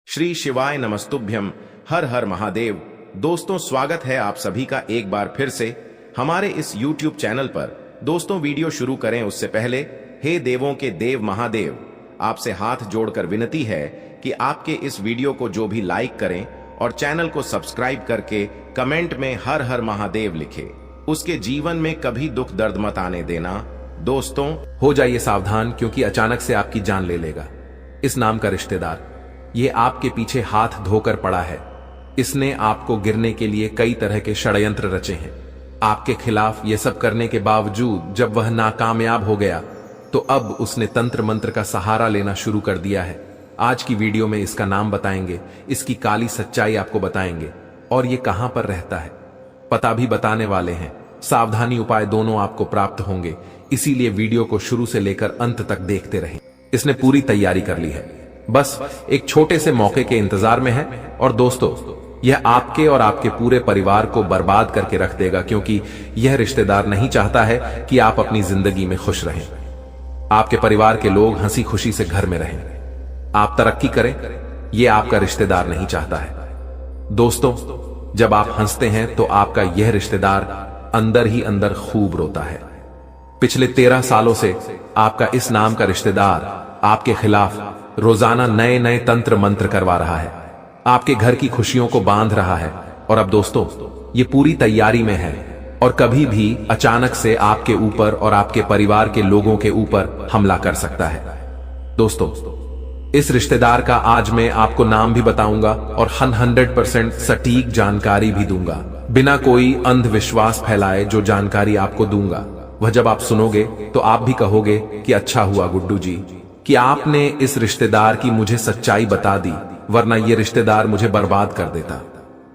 श्री शिवाय नमस्तुभ्यम। हर हर महादेव। दोस्तों, स्वागत है आप सभी का एक बार फिर से हमारे इस YouTube चैनल पर। दोस्तों, वीडियो शुरू करें उससे पहले हे देवों के देव महादेव, आपसे हाथ जोड़कर विनती है कि आपके इस वीडियो को जो भी लाइक करें और चैनल को सब्सक्राइब करके कमेंट में हर हर महादेव लिखे, उसके जीवन में कभी दुख दर्द मत आने देना। दोस्तों, हो जाइए सावधान, क्योंकि अचानक से आपकी जान ले लेगा इस नाम का रिश्तेदार। ये आपके पीछे हाथ धोकर पड़ा है। इसने आपको गिरने के लिए कई तरह के षड्यंत्र रचे हैं। आपके खिलाफ ये सब करने के बावजूद जब वह नाकामयाब हो गया तो अब उसने तंत्र मंत्र का सहारा लेना शुरू कर दिया है। आज की वीडियो में इसका नाम बताएंगे, इसकी काली सच्चाई आपको बताएंगे और ये कहां पर रहता है पता भी बताने वाले हैं। सावधानी उपाय दोनों आपको प्राप्त होंगे, इसीलिए वीडियो को शुरू से लेकर अंत तक देखते रहें। इसने पूरी तैयारी कर ली है, बस एक छोटे से मौके के इंतजार में है। और दोस्तों, यह आपके और आपके पूरे परिवार को बर्बाद करके रख देगा, क्योंकि यह रिश्तेदार नहीं चाहता है कि आप अपनी जिंदगी में खुश रहें, आपके परिवार के लोग हंसी खुशी से घर में रहें, आप तरक्की करें। यह आपका रिश्तेदार नहीं चाहता है। दोस्तों, जब आप हंसते हैं तो आपका यह रिश्तेदार अंदर ही अंदर खूब रोता है। पिछले 13 सालों से आपका इस नाम का रिश्तेदार आपके खिलाफ रोजाना नए नए तंत्र मंत्र करवा रहा है, आपके घर की खुशियों को बांध रहा है। और अब दोस्तों, ये पूरी तैयारी में है और कभी भी अचानक से आपके ऊपर और आपके परिवार के लोगों के ऊपर हमला कर सकता है। दोस्तों, इस रिश्तेदार का आज मैं आपको नाम भी बताऊंगा और 100% सटीक जानकारी भी दूंगा, बिना कोई अंधविश्वास फैलाए। जो जानकारी आपको दूंगा वह जब आप सुनोगे तो आप भी कहोगे कि अच्छा हुआ गुड्डू जी कि आपने इस रिश्तेदार की मुझे सच्चाई बता दी, वरना ये रिश्तेदार मुझे बर्बाद कर देता।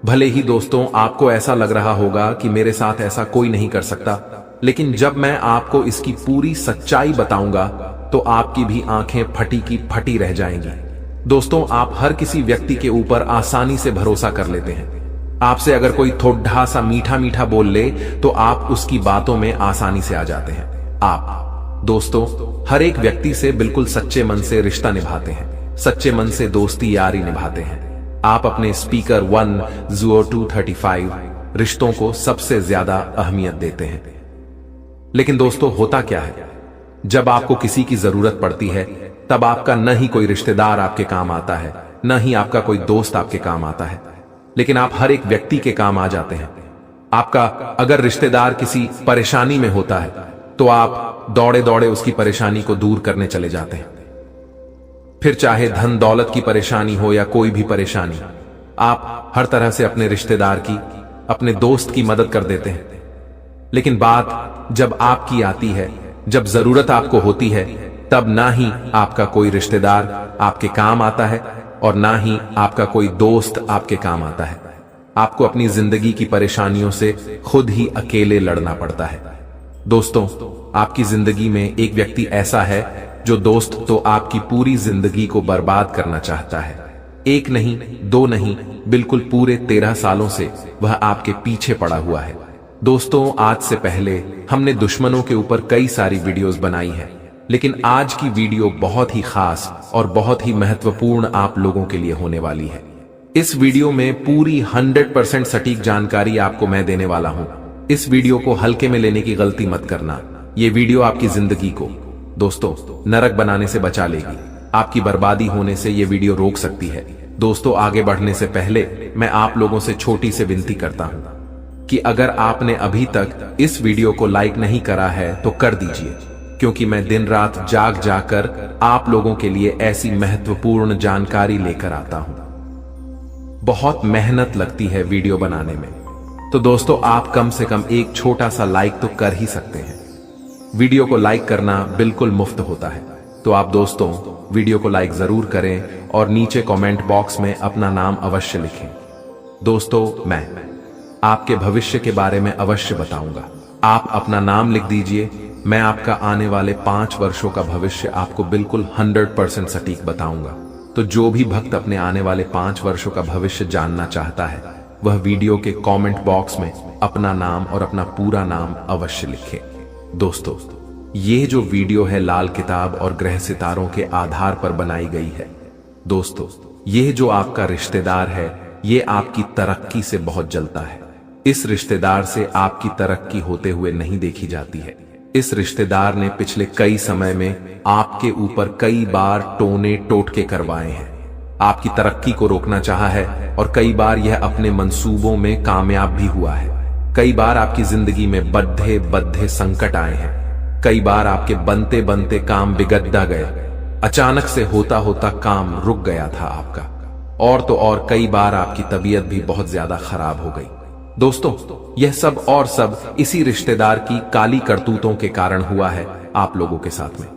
भले ही दोस्तों आपको ऐसा लग रहा होगा कि मेरे साथ ऐसा कोई नहीं कर सकता, लेकिन जब मैं आपको इसकी पूरी सच्चाई बताऊंगा तो आपकी भी आंखें फटी की फटी रह जाएंगी। दोस्तों, आप हर किसी व्यक्ति के ऊपर आसानी से भरोसा कर लेते हैं। आपसे अगर कोई थोड़ा सा मीठा मीठा बोल ले तो आप उसकी बातों में आसानी से आ जाते हैं। आप दोस्तों हर एक व्यक्ति से बिल्कुल सच्चे मन से रिश्ता निभाते हैं, सच्चे मन से दोस्ती यारी निभाते हैं। आप अपने स्पीकर 10235 रिश्तों को सबसे ज्यादा अहमियत देते हैं। लेकिन दोस्तों, होता क्या है, जब आपको किसी की जरूरत पड़ती है तब आपका न ही कोई रिश्तेदार आपके काम आता है, न ही आपका कोई दोस्त आपके काम आता है, लेकिन आप हर एक व्यक्ति के काम आ जाते हैं। आपका अगर रिश्तेदार किसी परेशानी में होता है तो आप दौड़े दौड़े उसकी परेशानी को दूर करने चले जाते हैं। फिर चाहे धन दौलत की परेशानी हो या कोई भी परेशानी, आप हर तरह से अपने रिश्तेदार की, अपने दोस्त की मदद कर देते हैं। लेकिन बात जब आपकी आती है, जब जरूरत आपको होती है, तब ना ही आपका कोई रिश्तेदार आपके काम आता है और ना ही आपका कोई दोस्त आपके काम आता है। आपको अपनी जिंदगी की परेशानियों से खुद ही अकेले लड़ना पड़ता है। दोस्तों, आपकी जिंदगी में एक व्यक्ति ऐसा है जो दोस्त तो आपकी पूरी जिंदगी को बर्बाद करना चाहता है। एक नहीं, दो नहीं, बिल्कुल पूरे 13 सालों से वह आपके पीछे पड़ा हुआ है। दोस्तों, आज से पहले हमने दुश्मनों के ऊपर कई सारी वीडियोस बनाई है, लेकिन आज की वीडियो बहुत ही खास और बहुत ही महत्वपूर्ण आप लोगों के लिए होने वाली है। इस वीडियो में पूरी 100% सटीक जानकारी आपको मैं देने वाला हूं। इस वीडियो को हल्के में लेने की गलती मत करना। ये वीडियो आपकी जिंदगी को दोस्तों नरक बनाने से बचा लेगी, आपकी बर्बादी होने से ये वीडियो रोक सकती है। दोस्तों, आगे बढ़ने से पहले मैं आप लोगों से छोटी सी विनती करता हूं कि अगर आपने अभी तक इस वीडियो को लाइक नहीं करा है तो कर दीजिए, क्योंकि मैं दिन रात जाग जाकर आप लोगों के लिए ऐसी महत्वपूर्ण जानकारी लेकर आता हूं। बहुत मेहनत लगती है वीडियो बनाने में, तो दोस्तों आप कम से कम एक छोटा सा लाइक तो कर ही सकते हैं। वीडियो को लाइक करना बिल्कुल मुफ्त होता है, तो आप दोस्तों वीडियो को लाइक जरूर करें और नीचे कमेंट बॉक्स में अपना नाम अवश्य लिखें। दोस्तों, मैं आपके भविष्य के बारे में अवश्य बताऊंगा। आप अपना नाम लिख दीजिए, मैं आपका आने वाले 5 वर्षों का भविष्य आपको बिल्कुल 100% सटीक बताऊंगा। तो जो भी भक्त अपने आने वाले 5 वर्षों का भविष्य जानना चाहता है वह वीडियो के कमेंट बॉक्स में अपना नाम और अपना पूरा नाम अवश्य लिखे। दोस्तों, ये जो वीडियो है लाल किताब और ग्रह सितारों के आधार पर बनाई गई है। दोस्तों, यह जो आपका रिश्तेदार है ये आपकी तरक्की से बहुत जलता है। इस रिश्तेदार से आपकी तरक्की होते हुए नहीं देखी जाती है। इस रिश्तेदार ने पिछले कई समय में आपके ऊपर कई बार टोने टोटके करवाए हैं, आपकी तरक्की को रोकना चाहा है और कई बार यह अपने मंसूबों में कामयाब भी हुआ है। कई बार आपकी जिंदगी में बद्धे बद्धे संकट आए हैं, कई बार आपके बनते बनते काम बिगड़ गए, अचानक से होता होता काम रुक गया था आपका, और तो और कई बार आपकी तबीयत भी बहुत ज्यादा खराब हो गई। दोस्तों, यह सब और सब इसी रिश्तेदार की काली करतूतों के कारण हुआ है आप लोगों के साथ में।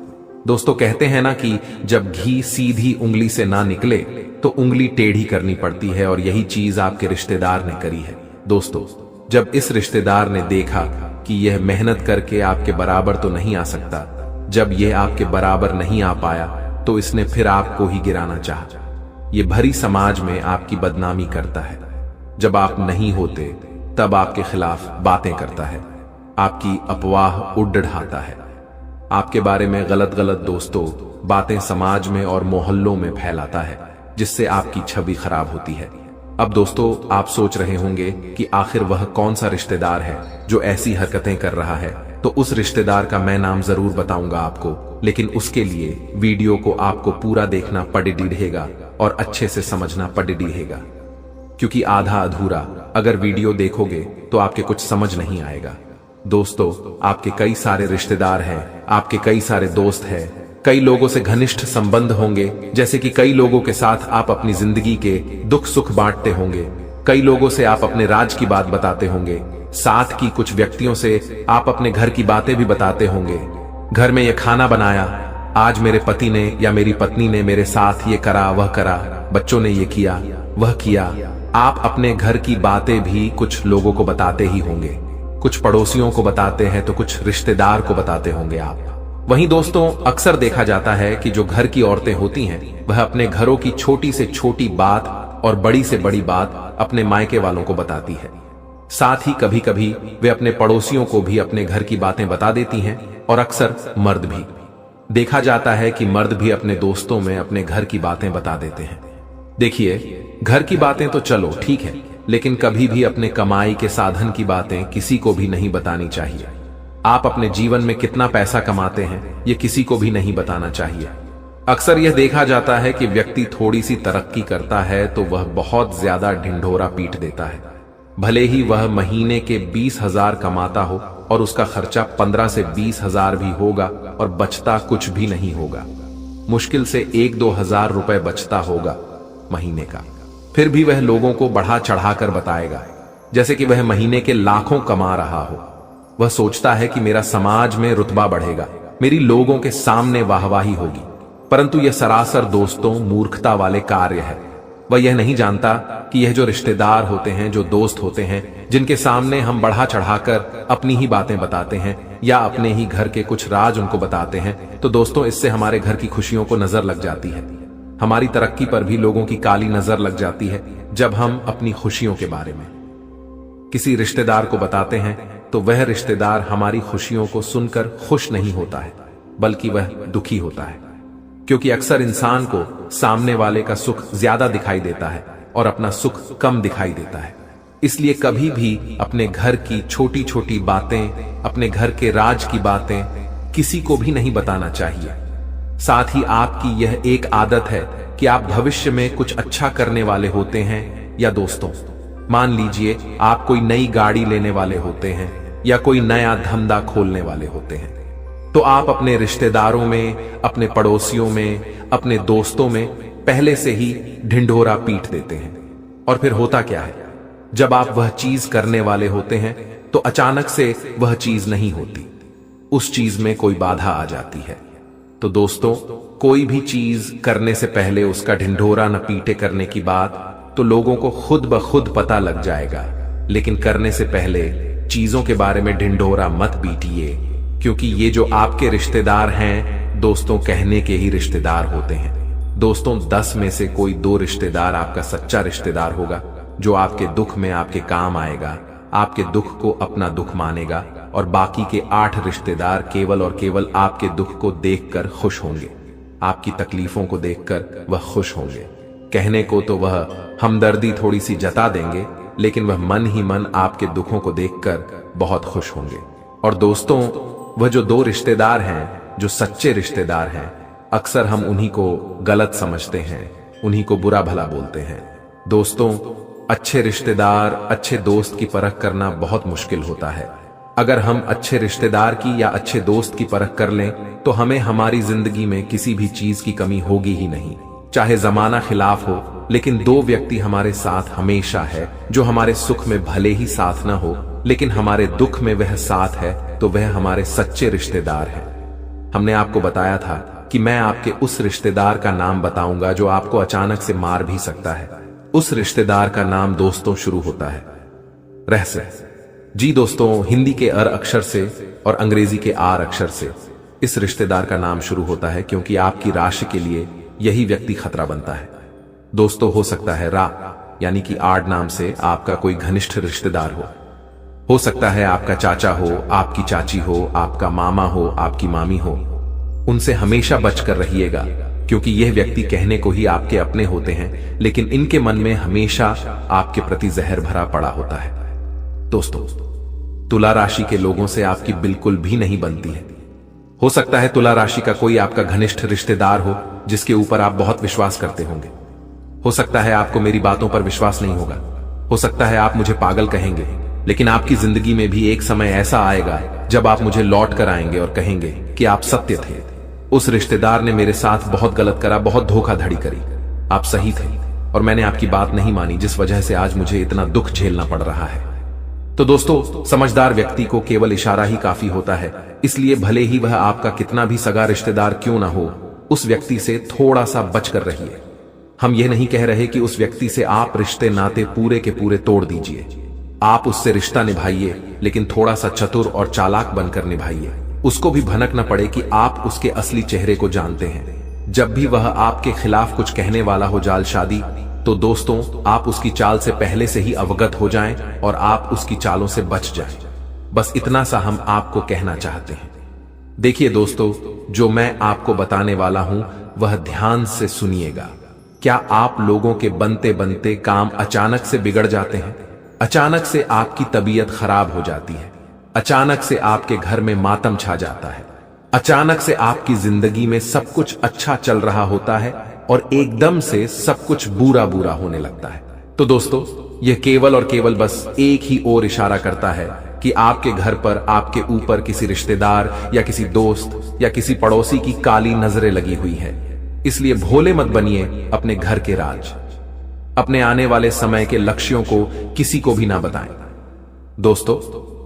दोस्तों, कहते हैं ना कि जब घी सीधी उंगली से ना निकले तो उंगली टेढ़ी करनी पड़ती है, और यही चीज आपके रिश्तेदार ने करी है। दोस्तों, जब इस रिश्तेदार ने देखा कि यह मेहनत करके आपके बराबर तो नहीं आ सकता, जब यह आपके बराबर नहीं आ पाया तो इसने फिर आपको ही गिराना चाहा। ये भरी समाज में आपकी बदनामी करता है। जब आप नहीं होते तब आपके खिलाफ बातें करता है, आपकी अफवाह उड़ाता है, आपके बारे में गलत गलत दोस्तों बातें समाज में और मोहल्लों में फैलाता है, जिससे आपकी छवि खराब होती है। अब दोस्तों, आप सोच रहे होंगे कि आखिर वह कौन सा रिश्तेदार है जो ऐसी हरकतें कर रहा है। तो उस रिश्तेदार का मैं नाम जरूर बताऊंगा आपको, लेकिन उसके लिए वीडियो को आपको पूरा देखना पड़ेगा और अच्छे से समझना पड़ेगा, क्योंकि आधा अधूरा अगर वीडियो देखोगे तो आपके कुछ समझ नहीं आएगा। दोस्तों, आपके कई सारे रिश्तेदार हैं, आपके कई सारे दोस्त हैं, कई लोगों से घनिष्ठ संबंध होंगे, जैसे कि कई लोगों के साथ आप अपनी जिंदगी के दुख सुख बांटते होंगे, कई लोगों से आप अपने राज की बात बताते होंगे, साथ की कुछ व्यक्तियों से आप अपने घर की बातें भी बताते होंगे। घर में ये खाना बनाया, आज मेरे पति ने या मेरी पत्नी ने मेरे साथ ये करा वह करा, बच्चों ने ये किया वह किया। आप अपने घर की बातें भी कुछ लोगों को बताते ही होंगे, कुछ पड़ोसियों को बताते हैं तो कुछ रिश्तेदार को बताते होंगे आप। वहीं दोस्तों, अक्सर देखा जाता है कि जो घर की औरतें होती हैं वह अपने घरों की छोटी से छोटी बात और बड़ी से बड़ी बात अपने मायके वालों को बताती है। साथ ही कभी कभी वे अपने पड़ोसियों को भी अपने घर की बातें बता देती हैं, और अक्सर मर्द भी। देखा जाता है कि मर्द भी अपने दोस्तों में अपने घर की बातें बता देते हैं। देखिए, घर की बातें तो चलो ठीक है, लेकिन कभी भी अपने कमाई के साधन की बातें किसी को भी नहीं बतानी चाहिए। आप अपने जीवन में कितना पैसा कमाते हैं ये किसी को भी नहीं बताना चाहिए। अक्सर यह देखा जाता है कि व्यक्ति थोड़ी सी तरक्की करता है तो वह बहुत ज्यादा ढिंढोरा पीट देता है, भले ही वह महीने के 20,000 कमाता हो और उसका खर्चा 15 से 20,000 भी होगा और बचता कुछ भी नहीं होगा। मुश्किल से 1-2 हजार रुपए बचता होगा महीने का, फिर भी वह लोगों को बढ़ा चढ़ाकर बताएगा जैसे कि वह महीने के लाखों कमा रहा हो। वह सोचता है कि मेरा समाज में रुतबा बढ़ेगा, मेरी लोगों के सामने वाहवाही होगी, परंतु यह सरासर दोस्तों मूर्खता वाले कार्य है। वह यह नहीं जानता कि यह जो रिश्तेदार होते हैं, जो दोस्त होते हैं, जिनके सामने हम बढ़ा चढ़ाकर अपनी ही बातें बताते हैं या अपने ही घर के कुछ राज उनको बताते हैं, तो दोस्तों इससे हमारे घर की खुशियों को नजर लग जाती है। हमारी तरक्की पर भी लोगों की काली नजर लग जाती है। जब हम अपनी खुशियों के बारे में किसी रिश्तेदार को बताते हैं तो वह रिश्तेदार हमारी खुशियों को सुनकर खुश नहीं होता है, बल्कि वह दुखी होता है, क्योंकि अक्सर इंसान को सामने वाले का सुख ज्यादा दिखाई देता है और अपना सुख कम दिखाई देता है। इसलिए कभी भी अपने घर की छोटी छोटी बातें, अपने घर के राज की बातें किसी को भी नहीं बताना चाहिए। साथ ही आपकी यह एक आदत है कि आप भविष्य में कुछ अच्छा करने वाले होते हैं, या दोस्तों मान लीजिए आप कोई नई गाड़ी लेने वाले होते हैं या कोई नया धंधा खोलने वाले होते हैं, तो आप अपने रिश्तेदारों में, अपने पड़ोसियों में, अपने दोस्तों में पहले से ही ढिंढोरा पीट देते हैं। और फिर होता क्या है, जब आप वह चीज करने वाले होते हैं तो अचानक से वह चीज नहीं होती, उस चीज में कोई बाधा आ जाती है। तो दोस्तों, कोई भी चीज करने से पहले उसका ढिंढोरा न पीटे करने की बात तो लोगों को खुद ब खुद पता लग जाएगा, लेकिन करने से पहले चीजों के बारे में ढिंढोरा मत पीटिए, क्योंकि ये जो आपके रिश्तेदार हैं दोस्तों कहने के ही रिश्तेदार होते हैं। दोस्तों 10 में से कोई 2 रिश्तेदार आपका सच्चा रिश्तेदार होगा, जो आपके दुख में आपके काम आएगा, आपके दुख को अपना दुख मानेगा, और बाकी के 8 रिश्तेदार केवल और केवल आपके दुख को देखकर खुश होंगे, आपकी तकलीफों को देखकर वह खुश होंगे। कहने को तो वह हमदर्दी थोड़ी सी जता देंगे, लेकिन वह मन ही मन आपके दुखों को देखकर बहुत खुश होंगे। और दोस्तों, वह जो दो रिश्तेदार हैं, जो सच्चे रिश्तेदार हैं, अक्सर हम उन्हीं को गलत समझते हैं, उन्हीं को बुरा भला बोलते हैं। दोस्तों, अच्छे रिश्तेदार, अच्छे दोस्त की परख करना बहुत मुश्किल होता है। अगर हम अच्छे रिश्तेदार की या अच्छे दोस्त की परख कर लें तो हमें हमारी जिंदगी में किसी भी चीज की कमी होगी ही नहीं। चाहे जमाना खिलाफ हो, लेकिन दो व्यक्ति हमारे साथ हमेशा है, जो हमारे सुख में भले ही साथ ना हो, लेकिन हमारे दुख में वह साथ है, तो वह हमारे सच्चे रिश्तेदार हैं। हमने आपको बताया था कि मैं आपके उस रिश्तेदार का नाम बताऊंगा जो आपको अचानक से मार भी सकता है। उस रिश्तेदार का नाम दोस्तों शुरू होता है रह से। जी दोस्तों, हिंदी के अर अक्षर से और अंग्रेजी के आर अक्षर से इस रिश्तेदार का नाम शुरू होता है, क्योंकि आपकी राशि के लिए यही व्यक्ति खतरा बनता है। दोस्तों, हो सकता है रा यानी कि आड नाम से आपका कोई घनिष्ठ रिश्तेदार हो सकता है आपका चाचा हो, आपकी चाची हो, आपका मामा हो, आपकी मामी हो। उनसे हमेशा बचकर रहिएगा, क्योंकि यह व्यक्ति कहने को ही आपके अपने होते हैं, लेकिन इनके मन में हमेशा आपके प्रति जहर भरा पड़ा होता है। दोस्तों, तुला राशि के लोगों से आपकी बिल्कुल भी नहीं बनती है। हो सकता है तुला राशि का कोई आपका घनिष्ठ रिश्तेदार हो जिसके ऊपर आप बहुत विश्वास करते होंगे। हो सकता है आपको मेरी बातों पर विश्वास नहीं होगा, हो सकता है आप मुझे पागल कहेंगे, लेकिन आपकी जिंदगी में भी एक समय ऐसा आएगा जब आप मुझे लौट कर आएंगे और कहेंगे कि आप सत्य थे। उस रिश्तेदार ने मेरे साथ बहुत गलत करा, बहुत धोखाधड़ी करी। आप सही थे और मैंने आपकी बात नहीं मानी, जिस वजह से आज मुझे इतना दुख झेलना पड़ रहा है। तो दोस्तों, समझदार व्यक्ति को केवल इशारा ही काफी होता है, इसलिए भले ही वह आपका कितना भी सगा रिश्तेदार क्यों ना हो, उस व्यक्ति से थोड़ा सा बचकर रहिए। हम यह नहीं कह रहे कि उस व्यक्ति से आप रिश्ते नाते पूरे के पूरे तोड़ दीजिए। आप उससे रिश्ता निभाइए, लेकिन थोड़ा सा चतुर और चालाक बनकर निभाइए। उसको भी भनक न पड़े कि आप उसके असली चेहरे को जानते हैं। जब भी वह आपके खिलाफ कुछ कहने वाला हो जालशादी, तो दोस्तों, आप उसकी चाल से पहले से ही अवगत हो जाएं और आप उसकी चालों से बच जाएं। बस इतना सा हम आपको कहना चाहते हैं। देखिए दोस्तों, जो मैं आपको बताने वाला हूं वह ध्यान से सुनिएगा। क्या आप लोगों के बनते बनते काम अचानक से बिगड़ जाते हैं? अचानक से आपकी तबीयत खराब हो जाती है, अचानक से आपके घर में मातम छा जाता है, अचानक से आपकी जिंदगी में सब कुछ अच्छा चल रहा होता है और एकदम से सब कुछ बुरा बुरा होने लगता है। तो दोस्तों, यह केवल और केवल बस एक ही ओर इशारा करता है कि आपके घर पर, आपके ऊपर किसी रिश्तेदार या किसी दोस्त या किसी पड़ोसी की काली नजरें लगी हुई है। इसलिए भोले मत बनिए अपने घर के राज। अपने आने वाले समय के लक्ष्यों को किसी को भी ना बताएं। दोस्तों,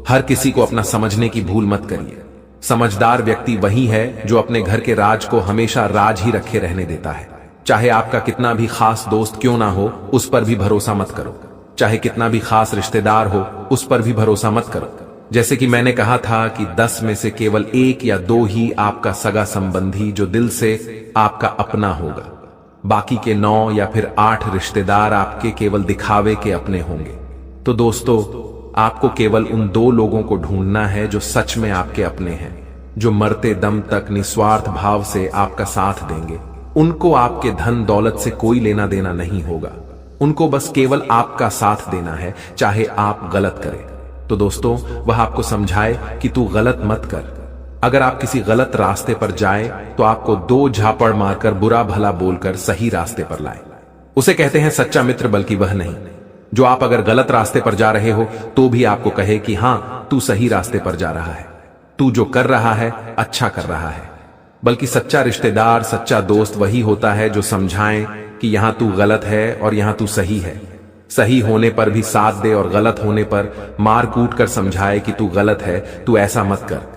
हर किसी को अपना समझने की भूल मत करिए। समझदार व्यक्ति वही है जो अपने घर के राज को हमेशा राज ही रखे रहने देता है। चाहे आपका कितना भी खास दोस्त क्यों ना हो, उस पर भी भरोसा मत करो। चाहे कितना भी खास रिश्तेदार हो, उस पर भी भरोसा मत करो। जैसे कि मैंने कहा था कि 10 में से केवल 1 या 2 ही आपका सगा संबंधी जो दिल से आपका अपना होगा। बाकी के 9 या फिर 8 रिश्तेदार आपके केवल दिखावे के अपने होंगे। तो दोस्तों, आपको केवल उन 2 लोगों को ढूंढना है जो सच में आपके अपने हैं, जो मरते दम तक निस्वार्थ भाव से आपका साथ देंगे। उनको आपके धन दौलत से कोई लेना देना नहीं होगा। उनको बस केवल आपका साथ देना है, चाहे आप गलत करें। तो दोस्तों, वह आपको समझाए कि तू गलत मत कर। अगर आप किसी गलत रास्ते पर जाए तो आपको 2 झापड़ मारकर बुरा भला बोलकर सही रास्ते पर लाए। उसे कहते हैं सच्चा मित्र, बल्कि वह नहीं जो आप अगर गलत रास्ते पर जा रहे हो तो भी आपको कहे कि हां, तू सही रास्ते पर जा रहा है, तू जो कर रहा है अच्छा कर रहा है। बल्कि सच्चा रिश्तेदार, सच्चा दोस्त वही होता है जो समझाएं कि यहां तू गलत है और यहां तू सही है। सही होने पर भी साथ दे और गलत होने पर मार कूट कर समझाए कि तू गलत है, तू ऐसा मत कर।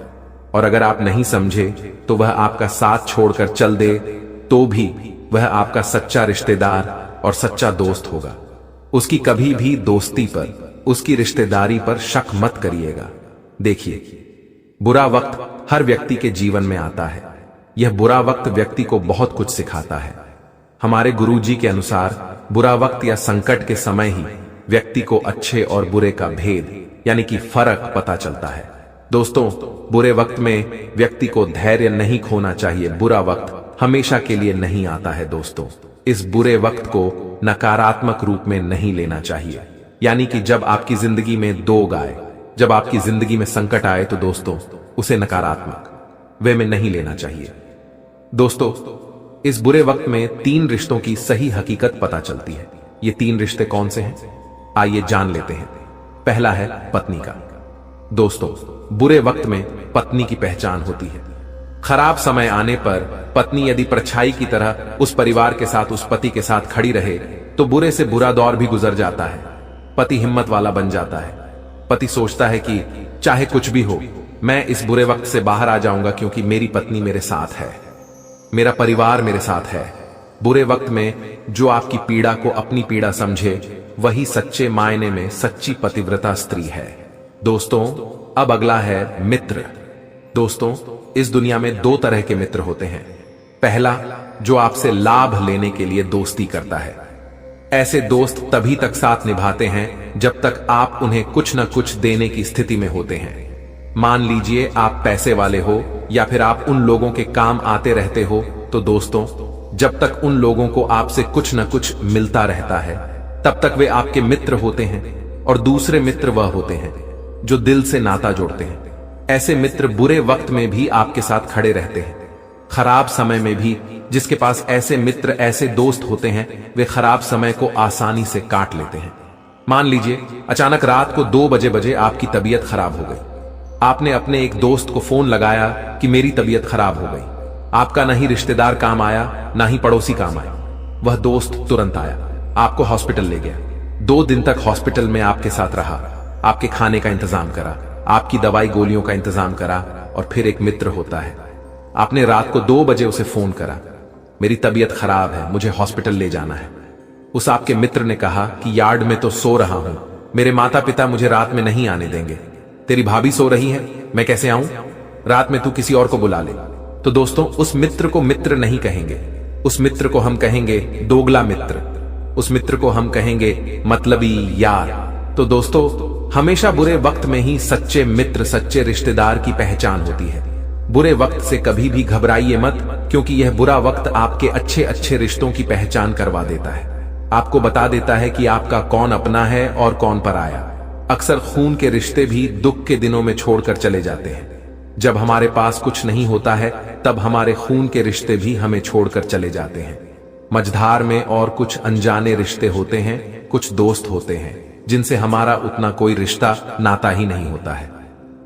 और अगर आप नहीं समझे तो वह आपका साथ छोड़कर चल दे, तो भी वह आपका सच्चा रिश्तेदार और सच्चा दोस्त होगा। उसकी कभी भी दोस्ती पर, उसकी रिश्तेदारी पर शक मत करिएगा। देखिए, बुरा वक्त हर व्यक्ति के जीवन में आता है। यह बुरा वक्त व्यक्ति को बहुत कुछ सिखाता है। हमारे गुरुजी के अनुसार बुरा वक्त या संकट के समय ही व्यक्ति को अच्छे और बुरे का भेद यानी कि फर्क पता चलता है। दोस्तों, बुरे वक्त में व्यक्ति को धैर्य नहीं खोना चाहिए। बुरा वक्त हमेशा के लिए नहीं आता है दोस्तों। इस बुरे वक्त को नकारात्मक रूप में नहीं लेना चाहिए। यानी कि जब आपकी जिंदगी में दोग आए, जब आपकी जिंदगी में संकट आए, तो दोस्तों उसे नकारात्मक वे में नहीं लेना चाहिए। दोस्तों, इस बुरे वक्त में 3 रिश्तों की सही हकीकत पता चलती है। ये 3 रिश्ते कौन से हैं, आइए जान लेते हैं। पहला है पत्नी का। दोस्तों, बुरे वक्त में पत्नी की पहचान होती है। खराब समय आने पर पत्नी यदि परछाई की तरह उस परिवार के साथ, उस पति के साथ खड़ी रहे तो बुरे से बुरा दौर भी गुजर जाता है। पति हिम्मत वाला बन जाता है। पति सोचता है कि चाहे कुछ भी हो, मैं इस बुरे वक्त से बाहर आ जाऊंगा क्योंकि मेरी पत्नी मेरे साथ है, मेरा परिवार मेरे साथ है। बुरे वक्त में जो आपकी पीड़ा को अपनी पीड़ा समझे, वही सच्चे मायने में सच्ची पतिव्रता स्त्री है। दोस्तों, अब अगला है मित्र। दोस्तों, इस दुनिया में 2 तरह के मित्र होते हैं। पहला, जो आपसे लाभ लेने के लिए दोस्ती करता है। ऐसे दोस्त तभी तक साथ निभाते हैं जब तक आप उन्हें कुछ न कुछ देने की स्थिति में होते हैं। मान लीजिए आप पैसे वाले हो या फिर आप उन लोगों के काम आते रहते हो, तो दोस्तों जब तक उन लोगों को आपसे कुछ न कुछ मिलता रहता है तब तक वे आपके मित्र होते हैं। और दूसरे मित्र वह होते हैं जो दिल से नाता जोड़ते हैं। ऐसे मित्र बुरे वक्त में भी आपके साथ खड़े रहते हैं। खराब समय में भी जिसके पास ऐसे मित्र, ऐसे दोस्त होते हैं, वे खराब समय को आसानी से काट लेते हैं। मान लीजिए अचानक रात को 2 बजे आपकी तबीयत खराब हो गई। आपने अपने एक दोस्त को फोन लगाया कि मेरी तबीयत खराब हो गई। आपका ना ही रिश्तेदार काम आया, ना ही पड़ोसी काम आया। वह दोस्त तुरंत आया, आपको हॉस्पिटल ले गया। 2 दिन तक हॉस्पिटल में आपके साथ रहा, आपके खाने का इंतजाम करा, आपकी दवाई गोलियों का इंतजाम करा। और फिर एक मित्र होता है, आपने रात को 2 बजे उसे फोन करा, मेरी तबीयत खराब है, मुझे हॉस्पिटल ले जाना है। उस आपके मित्र ने कहा कि यार्ड में तो सो रहा हूं, मेरे माता पिता मुझे रात में नहीं आने देंगे, तेरी भाभी सो रही है, मैं कैसे आऊं, रात में तू किसी और को बुला ले। तो दोस्तों, उस मित्र को मित्र नहीं कहेंगे, उस मित्र को हम कहेंगे दोगला मित्र, उस मित्र को हम कहेंगे मतलबी यार। तो दोस्तों, हमेशा बुरे वक्त में ही सच्चे मित्र, सच्चे रिश्तेदार की पहचान होती है। बुरे वक्त से कभी भी घबराइए मत, क्योंकि यह बुरा वक्त आपके अच्छे अच्छे रिश्तों की पहचान करवा देता है। आपको बता देता है कि आपका कौन अपना है और कौन पराया। अक्सर खून के रिश्ते भी दुख के दिनों में छोड़कर चले जाते हैं। जब हमारे पास कुछ नहीं होता है तब हमारे खून के रिश्ते भी हमें छोड़कर चले जाते हैं। मझधार में और कुछ अनजाने रिश्ते होते हैं, कुछ दोस्त होते हैं जिनसे हमारा उतना कोई रिश्ता नाता ही नहीं होता है।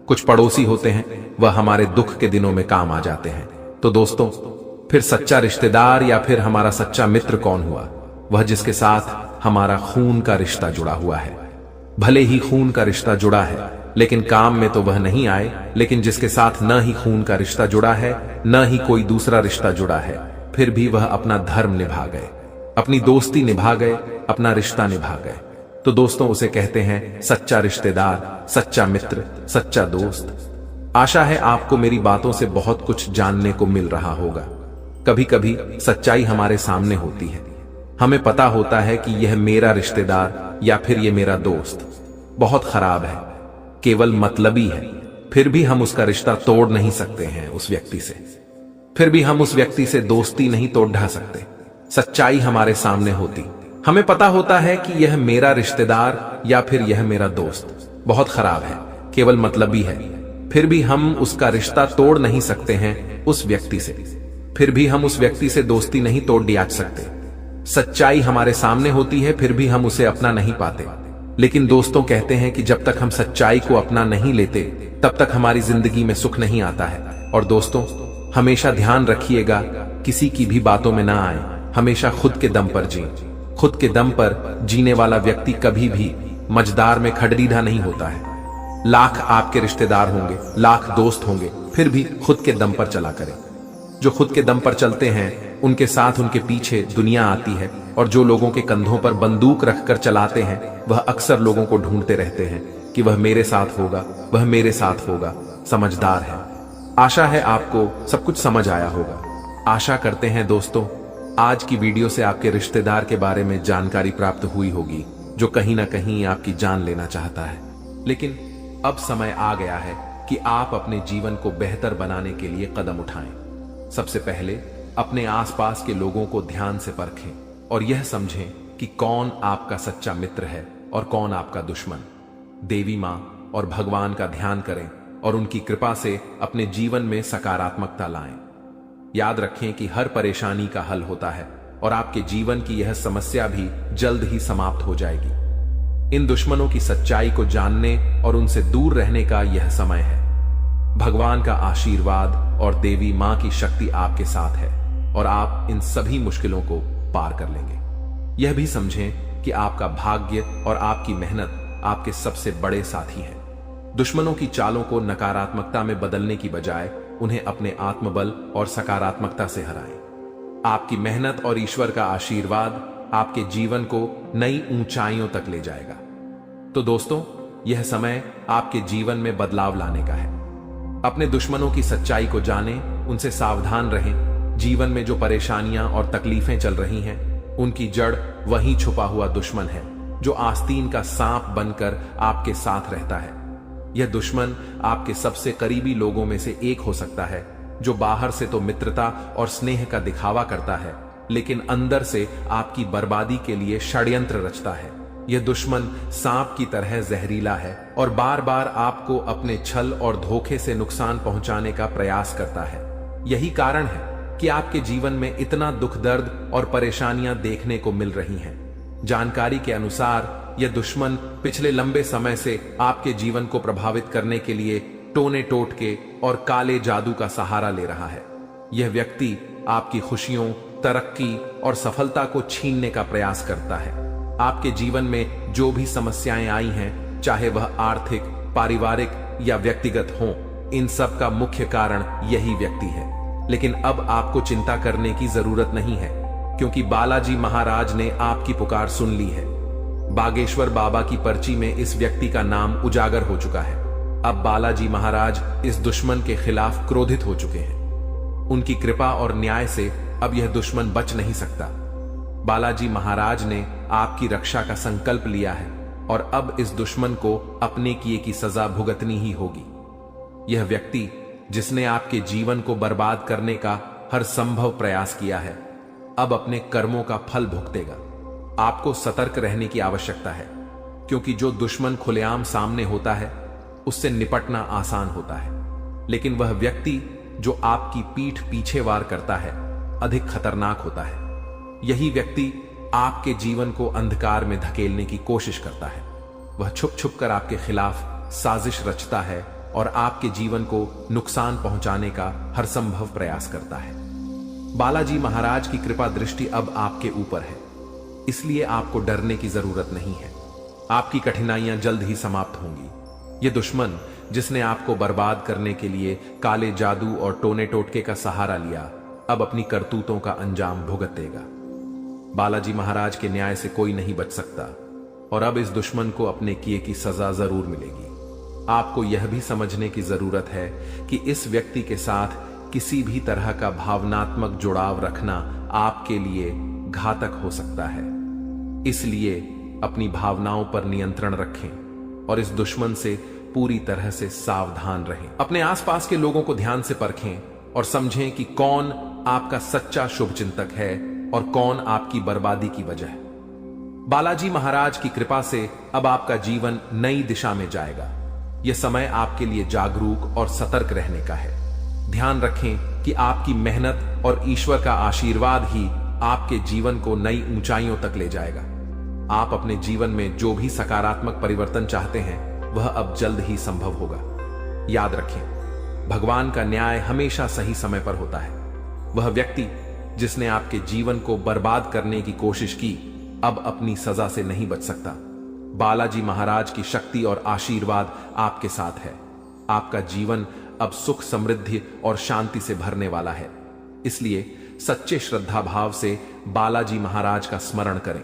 कुछ पड़ोसी होते हैं, वह हमारे दुख के दिनों में काम आ जाते हैं। तो दोस्तों, फिर सच्चा रिश्तेदार या फिर हमारा सच्चा मित्र कौन हुआ? वह जिसके साथ हमारा खून का रिश्ता जुड़ा हुआ है। भले ही खून का रिश्ता जुड़ा है लेकिन काम में तो वह नहीं आए, लेकिन जिसके साथ न ही खून का रिश्ता जुड़ा है, न ही कोई दूसरा रिश्ता जुड़ा है, फिर भी वह अपना धर्म निभा गए, अपनी दोस्ती निभा गए, अपना रिश्ता निभा गए। तो दोस्तों, उसे कहते हैं सच्चा रिश्तेदार, सच्चा मित्र, सच्चा दोस्त। आशा है आपको मेरी बातों से बहुत कुछ जानने को मिल रहा होगा। कभी कभी सच्चाई हमारे सामने होती है, हमें पता होता है कि यह मेरा रिश्तेदार या फिर यह मेरा दोस्त बहुत खराब है, केवल मतलबी है, फिर भी हम उसका रिश्ता तोड़ नहीं सकते हैं उस व्यक्ति से, फिर भी हम उस व्यक्ति से दोस्ती नहीं तोड़ ढा सकते। सच्चाई हमारे सामने होती, हमें पता होता है कि यह मेरा रिश्तेदार या फिर यह मेरा दोस्त बहुत खराब है, केवल मतलबी है, फिर भी हम उसका रिश्ता तोड़ नहीं सकते हैं उस व्यक्ति से, फिर भी हम उस व्यक्ति से दोस्ती नहीं तोड़ दिया सकते। सच्चाई हमारे सामने होती है, फिर भी हम उसे अपना नहीं पाते। लेकिन दोस्तों कहते हैं कि जब तक हम सच्चाई को अपना नहीं लेते तब तक हमारी जिंदगी में सुख नहीं आता है। और दोस्तों, हमेशा ध्यान रखिएगा, किसी की भी बातों में ना आए, हमेशा खुद के दम पर जिए। खुद के दम पर जीने वाला व्यक्ति कभी भी मझदार में खड़रीढ़ा नहीं होता है। लाख आपके रिश्तेदार होंगे, लाख दोस्त होंगे, फिर भी खुद के दम पर चला करें। जो खुद के दम पर चलते हैं उनके साथ उनके पीछे दुनिया आती है, और जो लोगों के कंधों पर बंदूक रखकर चलाते हैं वह अक्सर लोगों को ढूंढते रहते हैं कि वह मेरे साथ होगा, वह मेरे साथ होगा। समझदार है। आशा है आपको सब कुछ समझ आया होगा। आशा करते हैं दोस्तों आज की वीडियो से आपके रिश्तेदार के बारे में जानकारी प्राप्त हुई होगी जो कहीं ना कहीं आपकी जान लेना चाहता है। लेकिन अब समय आ गया है कि आप अपने जीवन को बेहतर बनाने के लिए कदम उठाएं। सबसे पहले अपने आसपास के लोगों को ध्यान से परखें। और यह समझें कि कौन आपका सच्चा मित्र है और कौन आपका दुश्मन। देवी मां और भगवान का ध्यान करें और उनकी कृपा से अपने जीवन में सकारात्मकता लाएं। याद रखें कि हर परेशानी का हल होता है और आपके जीवन की यह समस्या भी जल्द ही समाप्त हो जाएगी। इन दुश्मनों की सच्चाई को जानने और उनसे दूर रहने का यह समय है। भगवान का आशीर्वाद और देवी मां की शक्ति आपके साथ है और आप इन सभी मुश्किलों को पार कर लेंगे। यह भी समझें कि आपका भाग्य और आपकी मेहनत आपके सबसे बड़े साथी हैं। दुश्मनों की चालों को नकारात्मकता में बदलने की बजाय उन्हें अपने आत्मबल और सकारात्मकता से हराएं। आपकी मेहनत और ईश्वर का आशीर्वाद आपके जीवन को नई ऊंचाइयों तक ले जाएगा। तो दोस्तों, यह समय आपके जीवन में बदलाव लाने का है। अपने दुश्मनों की सच्चाई को जानें, उनसे सावधान रहें। जीवन में जो परेशानियां और तकलीफें चल रही हैं, उनकी जड़ वहीं छुपा हुआ दुश्मन है जो आस्तीन का सांप बनकर आपके साथ रहता है। यह दुश्मन आपके सबसे करीबी लोगों में से एक हो सकता है, जो बाहर से तो मित्रता और स्नेह का दिखावा करता है, लेकिन अंदर से आपकी बर्बादी के लिए षड्यंत्र रचता है। यह दुश्मन सांप की तरह जहरीला है और बार बार आपको अपने छल और धोखे से नुकसान पहुंचाने का प्रयास करता है। यही कारण है कि आपके जीवन में इतना दुख दर्द और परेशानियां देखने को मिल रही हैं। जानकारी के अनुसार यह दुश्मन पिछले लंबे समय से आपके जीवन को प्रभावित करने के लिए टोने टोटके और काले जादू का सहारा ले रहा है। यह व्यक्ति आपकी खुशियों, तरक्की और सफलता को छीनने का प्रयास करता है। आपके जीवन में जो भी समस्याएं आई हैं, चाहे वह आर्थिक, पारिवारिक या व्यक्तिगत हों, इन सब का मुख्य कारण यही व्यक्ति है। लेकिन अब आपको चिंता करने की जरूरत नहीं है, क्योंकि बालाजी महाराज ने आपकी पुकार सुन ली है। बागेश्वर बाबा की पर्ची में इस व्यक्ति का नाम उजागर हो चुका है। अब बालाजी महाराज इस दुश्मन के खिलाफ क्रोधित हो चुके हैं। उनकी कृपा और न्याय से अब यह दुश्मन बच नहीं सकता। बालाजी महाराज ने आपकी रक्षा का संकल्प लिया है और अब इस दुश्मन को अपने किए की सजा भुगतनी ही होगी। यह व्यक्ति जिसने आपके जीवन को बर्बाद करने का हर संभव प्रयास किया है, अब अपने कर्मों का फल भुगतेगा। आपको सतर्क रहने की आवश्यकता है, क्योंकि जो दुश्मन खुलेआम सामने होता है, उससे निपटना आसान होता है, लेकिन वह व्यक्ति जो आपकी पीठ पीछे वार करता है, अधिक खतरनाक होता है। यही व्यक्ति आपके जीवन को अंधकार में धकेलने की कोशिश करता है। वह छुप छुप कर आपके खिलाफ साजिश रचता है और आपके जीवन को नुकसान पहुंचाने का हर संभव प्रयास करता है। बालाजी महाराज की कृपा दृष्टि अब आपके ऊपर है, इसलिए आपको डरने की जरूरत नहीं है। आपकी कठिनाइयां जल्द ही समाप्त होंगी। यह दुश्मन जिसने आपको बर्बाद करने के लिए काले जादू और टोने टोटके का सहारा लिया, अब अपनी करतूतों का अंजाम भुगतेगा। बालाजी महाराज के न्याय से कोई नहीं बच सकता और अब इस दुश्मन को अपने किए की सजा जरूर मिलेगी। आपको यह भी समझने की जरूरत है कि इस व्यक्ति के साथ किसी भी तरह का भावनात्मक जुड़ाव रखना आपके लिए घातक हो सकता है। इसलिए अपनी भावनाओं पर नियंत्रण रखें और इस दुश्मन से पूरी तरह से सावधान रहें। अपने आसपास के लोगों को ध्यान से परखें और समझें कि कौन आपका सच्चा शुभचिंतक है और कौन आपकी बर्बादी की वजह है। बालाजी महाराज की कृपा से अब आपका जीवन नई दिशा में जाएगा। यह समय आपके लिए जागरूक और सतर्क रहने का है। ध्यान रखें कि आपकी मेहनत और ईश्वर का आशीर्वाद ही आपके जीवन को नई ऊंचाइयों तक ले जाएगा। आप अपने जीवन में जो भी सकारात्मक परिवर्तन चाहते हैं, वह अब जल्द ही संभव होगा। याद रखें, भगवान का न्याय हमेशा सही समय पर होता है। वह व्यक्ति जिसने आपके जीवन को बर्बाद करने की कोशिश की, अब अपनी सजा से नहीं बच सकता। बालाजी महाराज की शक्ति और आशीर्वाद आपके साथ है। आपका जीवन अब सुख, समृद्धि और शांति से भरने वाला है। इसलिए सच्चे श्रद्धा भाव से बालाजी महाराज का स्मरण करें,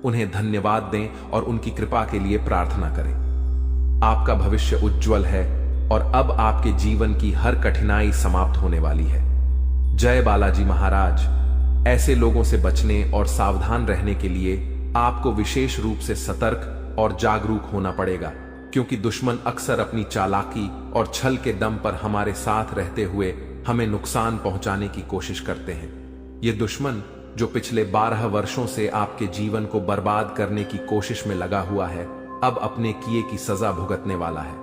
उन्हें धन्यवाद दें और उनकी कृपा के लिए प्रार्थना करें। आपका भविष्य उज्जवल है और अब आपके जीवन की हर कठिनाई समाप्त होने वाली है। जय बालाजी महाराज। ऐसे लोगों से बचने और सावधान रहने के लिए आपको विशेष रूप से सतर्क और जागरूक होना पड़ेगा, क्योंकि दुश्मन अक्सर अपनी चालाकी और छल के दम पर हमारे साथ रहते हुए हमें नुकसान पहुंचाने की कोशिश करते हैं। ये दुश्मन जो पिछले 12 वर्षों से आपके जीवन को बर्बाद करने की कोशिश में लगा हुआ है, अब अपने किए की सजा भुगतने वाला है।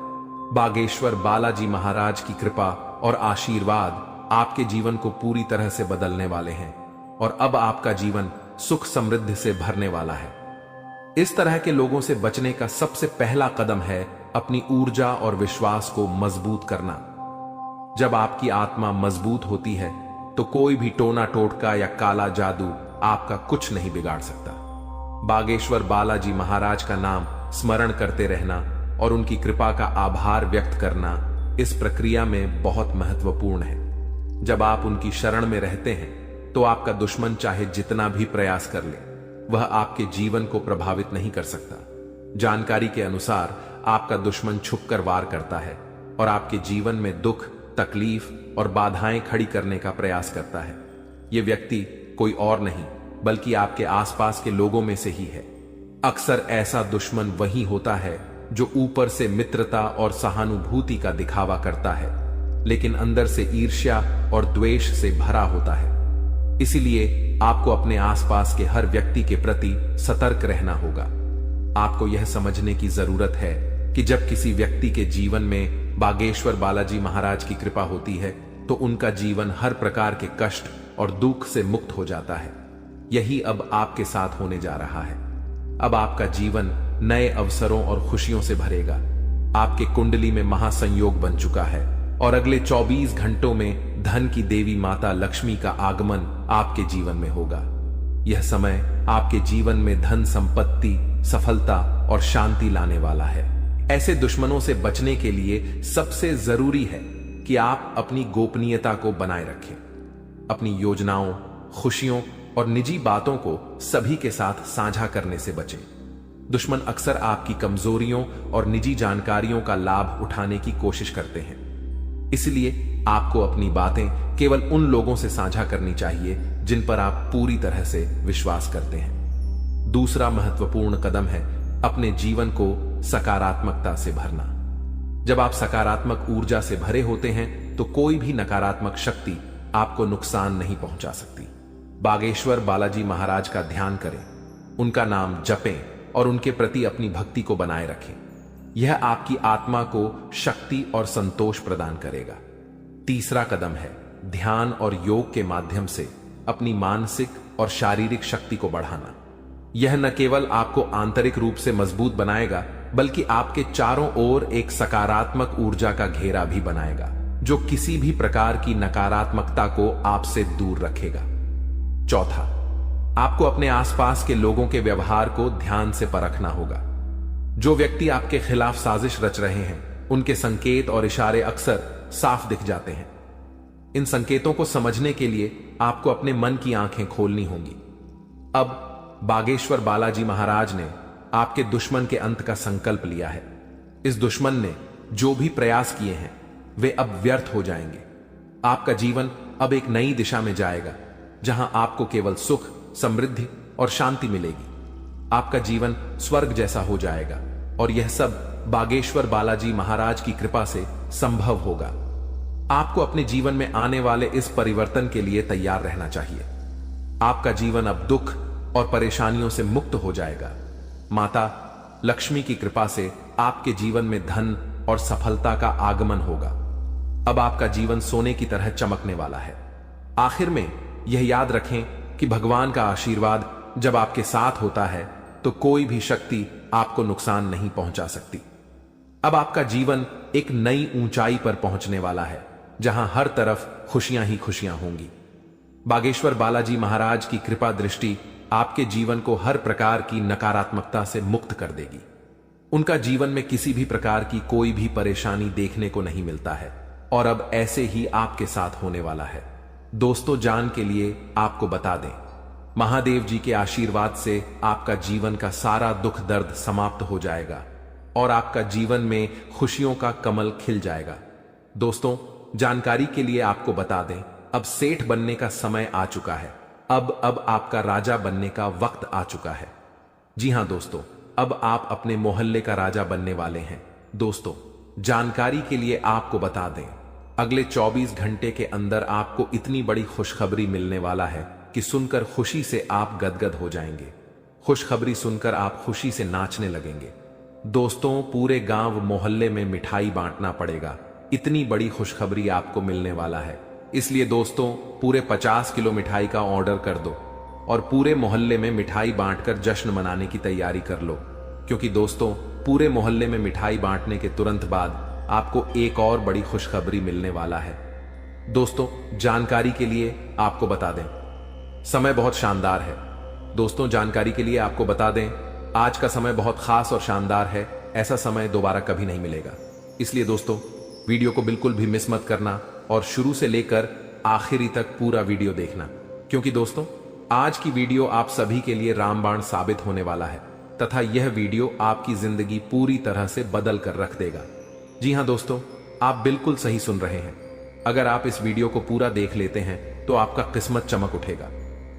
बागेश्वर बालाजी महाराज की कृपा और आशीर्वाद आपके जीवन को पूरी तरह से बदलने वाले हैं और अब आपका जीवन सुख समृद्धि से भरने वाला है। इस तरह के लोगों से बचने का सबसे पहला कदम है अपनी ऊर्जा और विश्वास को मजबूत करना। जब आपकी आत्मा मजबूत होती है तो कोई भी टोना टोटका या काला जादू आपका कुछ नहीं बिगाड़ सकता। बागेश्वर बालाजी महाराज का नाम स्मरण करते रहना और उनकी कृपा का आभार व्यक्त करना इस प्रक्रिया में बहुत महत्वपूर्ण है। जब आप उनकी शरण में रहते हैं तो आपका दुश्मन चाहे जितना भी प्रयास कर ले, वह आपके जीवन को प्रभावित नहीं कर सकता। जानकारी के अनुसार आपका दुश्मन छुपकर वार करता है और आपके जीवन में दुख, तकलीफ और बाधाएं खड़ी करने का प्रयास करता है। यह व्यक्ति कोई और नहीं बल्कि आपके आसपास के लोगों में से ही है। अक्सर ऐसा दुश्मन वही होता है जो ऊपर से मित्रता और सहानुभूति का दिखावा करता है, लेकिन अंदर से ईर्ष्या और द्वेष से भरा होता है। इसीलिए आपको अपने आसपास के हर व्यक्ति के प्रति सतर्क रहना होगा। आपको यह समझने की जरूरत है कि जब किसी व्यक्ति के जीवन में बागेश्वर बालाजी महाराज की कृपा होती है तो उनका जीवन हर प्रकार के कष्ट और दुख से मुक्त हो जाता है। यही अब आपके साथ होने जा रहा है। अब आपका जीवन नए अवसरों और खुशियों से भरेगा। आपके कुंडली में महासंयोग बन चुका है और अगले 24 घंटों में धन की देवी माता लक्ष्मी का आगमन आपके जीवन में होगा। यह समय आपके जीवन में धन, संपत्ति, सफलता और शांति लाने वाला है। ऐसे दुश्मनों से बचने के लिए सबसे जरूरी है कि आप अपनी गोपनीयता को बनाए रखें। अपनी योजनाओं, खुशियों और निजी बातों को सभी के साथ साझा करने से बचें। दुश्मन अक्सर आपकी कमजोरियों और निजी जानकारियों का लाभ उठाने की कोशिश करते हैं। इसलिए आपको अपनी बातें केवल उन लोगों से साझा करनी चाहिए जिन पर आप पूरी तरह से विश्वास करते हैं। दूसरा महत्वपूर्ण कदम है अपने जीवन को सकारात्मकता से भरना। जब आप सकारात्मक ऊर्जा से भरे होते हैं तो कोई भी नकारात्मक शक्ति आपको नुकसान नहीं पहुंचा सकती। बागेश्वर बालाजी महाराज का ध्यान करें, उनका नाम जपें और उनके प्रति अपनी भक्ति को बनाए रखें। यह आपकी आत्मा को शक्ति और संतोष प्रदान करेगा। तीसरा कदम है ध्यान और योग के माध्यम से अपनी मानसिक और शारीरिक शक्ति को बढ़ाना। यह न केवल आपको आंतरिक रूप से मजबूत बनाएगा बल्कि आपके चारों ओर एक सकारात्मक ऊर्जा का घेरा भी बनाएगा जो किसी भी प्रकार की नकारात्मकता को आपसे दूर रखेगा। चौथा, आपको अपने आसपास के लोगों के व्यवहार को ध्यान से परखना होगा। जो व्यक्ति आपके खिलाफ साजिश रच रहे हैं, उनके संकेत और इशारे अक्सर साफ दिख जाते हैं। इन संकेतों को समझने के लिए आपको अपने मन की आंखें खोलनी होंगी। अब बागेश्वर बालाजी महाराज ने आपके दुश्मन के अंत का संकल्प लिया है। इस दुश्मन ने जो भी प्रयास किए हैं वे अब व्यर्थ हो जाएंगे। आपका जीवन अब एक नई दिशा में जाएगा जहां आपको केवल सुख, समृद्धि और शांति मिलेगी। आपका जीवन स्वर्ग जैसा हो जाएगा और यह सब बागेश्वर बालाजी महाराज की कृपा से संभव होगा। आपको अपने जीवन में आने वाले इस परिवर्तन के लिए तैयार रहना चाहिए। आपका जीवन अब दुख और परेशानियों से मुक्त हो जाएगा। माता लक्ष्मी की कृपा से आपके जीवन में धन और सफलता का आगमन होगा। अब आपका जीवन सोने की तरह चमकने वाला है। आखिर में यह याद रखें कि भगवान का आशीर्वाद जब आपके साथ होता है तो कोई भी शक्ति आपको नुकसान नहीं पहुंचा सकती। अब आपका जीवन एक नई ऊंचाई पर पहुंचने वाला है जहां हर तरफ खुशियां ही खुशियां होंगी। बागेश्वर बालाजी महाराज की कृपा दृष्टि आपके जीवन को हर प्रकार की नकारात्मकता से मुक्त कर देगी। उनका जीवन में किसी भी प्रकार की कोई भी परेशानी देखने को नहीं मिलता है और अब ऐसे ही आपके साथ होने वाला है। दोस्तों, जान के लिए आपको बता दें, महादेव जी के आशीर्वाद से आपका जीवन का सारा दुख दर्द समाप्त हो जाएगा और आपका जीवन में खुशियों का कमल खिल जाएगा। दोस्तों, जानकारी के लिए आपको बता दें, अब सेठ बनने का समय आ चुका है। अब आपका राजा बनने का वक्त आ चुका है। जी हां दोस्तों, अब आप अपने मोहल्ले का राजा बनने वाले हैं। दोस्तों, जानकारी के लिए आपको बता दें, अगले 24 घंटे के अंदर आपको इतनी बड़ी खुशखबरी मिलने वाला है कि सुनकर खुशी से आप गदगद हो जाएंगे। खुशखबरी सुनकर आप खुशी से नाचने लगेंगे। दोस्तों, पूरे गांव मोहल्ले में मिठाई बांटना पड़ेगा, इतनी बड़ी खुशखबरी आपको मिलने वाला है। इसलिए दोस्तों, पूरे 50 किलो मिठाई का ऑर्डर कर दो और पूरे मोहल्ले में मिठाई बांटकर जश्न मनाने की तैयारी कर लो, क्योंकि दोस्तों, पूरे मोहल्ले में मिठाई बांटने के तुरंत बाद आपको एक और बड़ी खुशखबरी मिलने वाला है। दोस्तों, जानकारी के लिए आपको बता दें, समय बहुत शानदार है। दोस्तों, जानकारी के लिए आपको बता दें, आज का समय बहुत खास और शानदार है। ऐसा समय दोबारा कभी नहीं मिलेगा। इसलिए दोस्तों, वीडियो को बिल्कुल भी मिस मत करना और शुरू से लेकर आखिरी तक पूरा वीडियो देखना, क्योंकि दोस्तों, आज की वीडियो आप सभी के लिए रामबाण साबित होने वाला है तथा यह वीडियो आपकी जिंदगी पूरी तरह से बदल कर रख देगा। जी हां दोस्तों, आप बिल्कुल सही सुन रहे हैं। अगर आप इस वीडियो को पूरा देख लेते हैं तो आपका किस्मत चमक उठेगा,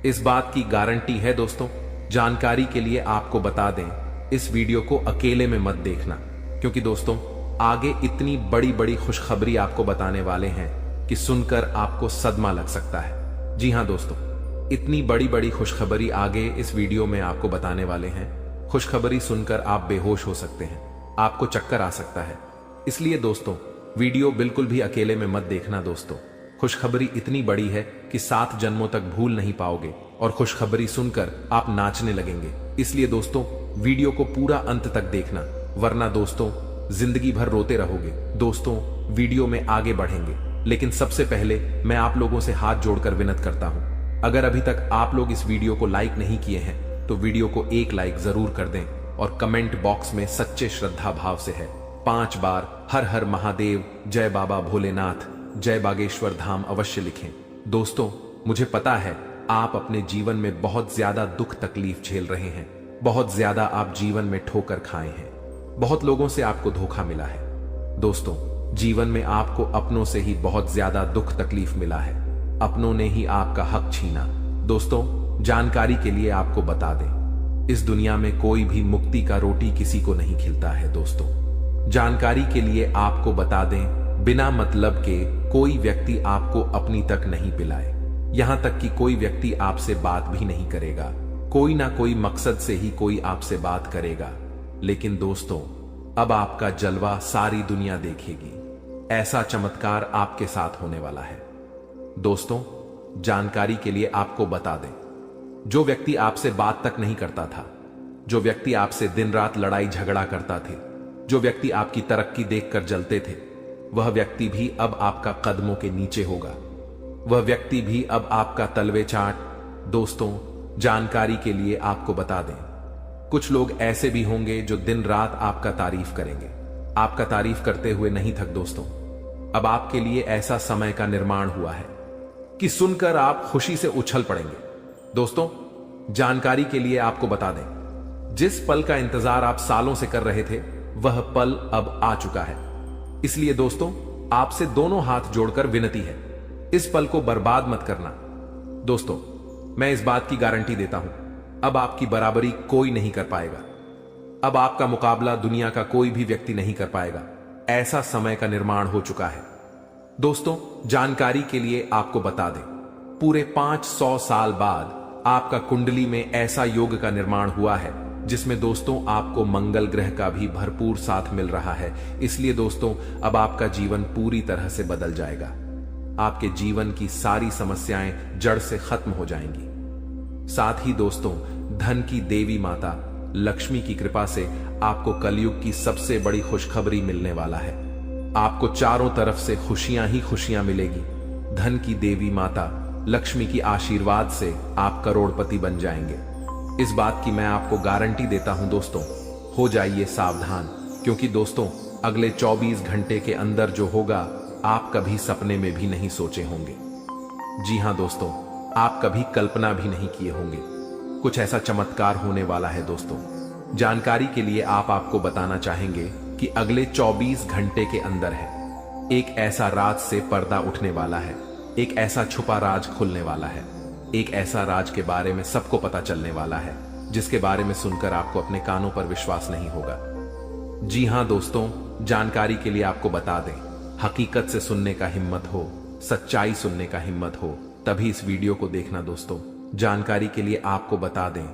इस बात की गारंटी है। दोस्तों, जानकारी के लिए आपको बता दें, इस वीडियो को अकेले में मत देखना, क्योंकि दोस्तों, आगे इतनी बड़ी बड़ी खुशखबरी आपको बताने वाले हैं कि सुनकर आपको सदमा लग सकता है। जी हां दोस्तों, इतनी बड़ी बड़ी खुशखबरी आगे इस वीडियो में आपको बताने वाले हैं। खुशखबरी सुनकर आप बेहोश हो सकते हैं, आपको चक्कर आ सकता है। इसलिए दोस्तों, वीडियो बिल्कुल भी अकेले में मत देखना। दोस्तों, खुशखबरी इतनी बड़ी है कि 7 जन्मों तक भूल नहीं पाओगे और खुशखबरी सुनकर आप नाचने लगेंगे। इसलिए दोस्तों, वीडियो को पूरा अंत तक देखना, वरना दोस्तों जिंदगी भर रोते रहोगे। दोस्तों, वीडियो में आगे बढ़ेंगे, लेकिन सबसे पहले मैं आप लोगों से हाथ जोड़कर विनती करता हूं, अगर अभी तक आप लोग इस वीडियो को लाइक नहीं किए हैं तो वीडियो को एक लाइक जरूर कर दें और कमेंट बॉक्स में सच्चे श्रद्धा भाव से है 5 बार हर हर महादेव, जय बाबा भोलेनाथ, जय बागेश्वर धाम अवश्य लिखें। दोस्तों, मुझे पता है आप अपने जीवन में बहुत ज्यादा दुख तकलीफ झेल रहे हैं, बहुत ज्यादा आप जीवन में ठोकर खाए हैं, बहुत लोगों से आपको धोखा मिला है। दोस्तों, जीवन में आपको अपनों से ही बहुत ज्यादा दुख तकलीफ मिला है, अपनों ने ही आपका हक छीना। दोस्तों, जानकारी के लिए आपको बता दें, इस दुनिया में कोई भी मुक्ति का रोटी किसी को नहीं खिलता है। दोस्तों, जानकारी के लिए आपको बता दें, बिना मतलब के कोई व्यक्ति आपको अपनी तक नहीं पिलाए, यहां तक कि कोई व्यक्ति आपसे बात भी नहीं करेगा। कोई ना कोई मकसद से ही कोई आपसे बात करेगा, लेकिन दोस्तों, अब आपका जलवा सारी दुनिया देखेगी। ऐसा चमत्कार आपके साथ होने वाला है। दोस्तों, जानकारी के लिए आपको बता दें, जो व्यक्ति आपसे बात तक नहीं करता था, जो व्यक्ति आपसे दिन रात लड़ाई झगड़ा करता थे, जो व्यक्ति आपकी तरक्की देखकर जलते थे, वह व्यक्ति भी अब आपका कदमों के नीचे होगा, वह व्यक्ति भी अब आपका तलवे चाट। दोस्तों, जानकारी के लिए आपको बता दें, कुछ लोग ऐसे भी होंगे जो दिन रात आपका तारीफ करेंगे, आपका तारीफ करते हुए नहीं थक। दोस्तों, अब आपके लिए ऐसा समय का निर्माण हुआ है कि सुनकर आप खुशी से उछल पड़ेंगे। दोस्तों, जानकारी के लिए आपको बता दें, जिस पल का इंतजार आप सालों से कर रहे थे, वह पल अब आ चुका है। इसलिए दोस्तों, आपसे दोनों हाथ जोड़कर विनती है, इस पल को बर्बाद मत करना। दोस्तों, मैं इस बात की गारंटी देता हूं, अब आपकी बराबरी कोई नहीं कर पाएगा, अब आपका मुकाबला दुनिया का कोई भी व्यक्ति नहीं कर पाएगा। ऐसा समय का निर्माण हो चुका है। दोस्तों, जानकारी के लिए आपको बता दें, पूरे 500 साल बाद आपका कुंडली में ऐसा योग का निर्माण हुआ है जिसमें दोस्तों आपको मंगल ग्रह का भी भरपूर साथ मिल रहा है। इसलिए दोस्तों, अब आपका जीवन पूरी तरह से बदल जाएगा, आपके जीवन की सारी समस्याएं जड़ से खत्म हो जाएंगी। साथ ही दोस्तों, धन की देवी माता लक्ष्मी की कृपा से आपको कलयुग की सबसे बड़ी खुशखबरी मिलने वाला है। आपको चारों तरफ से खुशियां ही खुशियां मिलेगी। धन की देवी माता लक्ष्मी की आशीर्वाद से आप करोड़पति बन जाएंगे। इस बात की मैं आपको गारंटी देता हूं। दोस्तों, हो जाइए सावधान, क्योंकि दोस्तों, अगले 24 घंटे के अंदर जो होगा, आप कभी सपने में भी नहीं सोचे होंगे। जी हां दोस्तों, आप कभी कल्पना भी नहीं किए होंगे। कुछ ऐसा चमत्कार होने वाला है। दोस्तों, जानकारी के लिए आपको बताना चाहेंगे कि अगले 24 घंटे के अंदर है, एक ऐसा राज से पर्दा उठने वाला है, एक ऐसा छुपा राज खुलने वाला है, एक ऐसा राज के बारे में सबको पता चलने वाला है, जिसके बारे में सुनकर आपको अपने कानों पर विश्वास नहीं होगा। जी हां दोस्तों, जानकारी के लिए आपको बता दें, हकीकत से सुनने का हिम्मत हो, सच्चाई सुनने का हिम्मत हो, तभी इस वीडियो को देखना। दोस्तों, जानकारी के लिए आपको बता दें,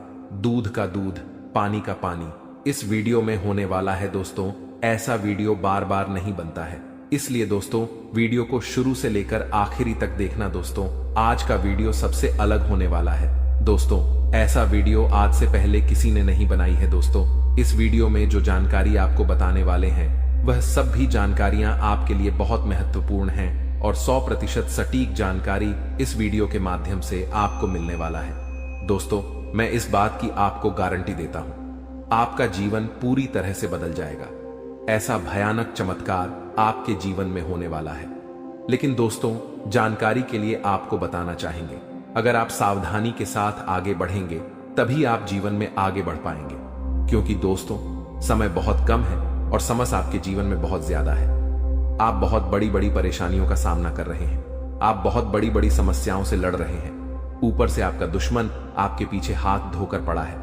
दूध का दूध, पानी का पानी इस वीडियो में होने वाला है दोस्तों। ऐसा वीडियो बार बार नहीं बनता है, इसलिए दोस्तों वीडियो को शुरू से लेकर आखिरी तक देखना दोस्तों। आज का वीडियो सबसे अलग होने वाला है दोस्तों। ऐसा वीडियो आज से पहले किसी ने नहीं बनाई है दोस्तों। इस वीडियो में जो जानकारी आपको बताने वाले हैं वह सब भी जानकारियां आपके लिए बहुत महत्वपूर्ण हैं और 100% सटीक जानकारी इस वीडियो के माध्यम से आपको मिलने वाला है दोस्तों। मैं इस बात की आपको गारंटी देता हूं, आपका जीवन पूरी तरह से बदल जाएगा। ऐसा भयानक चमत्कार आपके जीवन में होने वाला है। लेकिन दोस्तों, जानकारी के लिए आपको बताना चाहेंगे, अगर आप सावधानी के साथ आगे बढ़ेंगे तभी आप जीवन में आगे बढ़ पाएंगे। क्योंकि दोस्तों, समय बहुत कम है और समस्या आपके जीवन में बहुत ज्यादा है। आप बहुत बड़ी बड़ी परेशानियों का सामना कर रहे हैं, आप बहुत बड़ी बड़ी समस्याओं से लड़ रहे हैं। ऊपर से आपका दुश्मन आपके पीछे हाथ धोकर पड़ा है।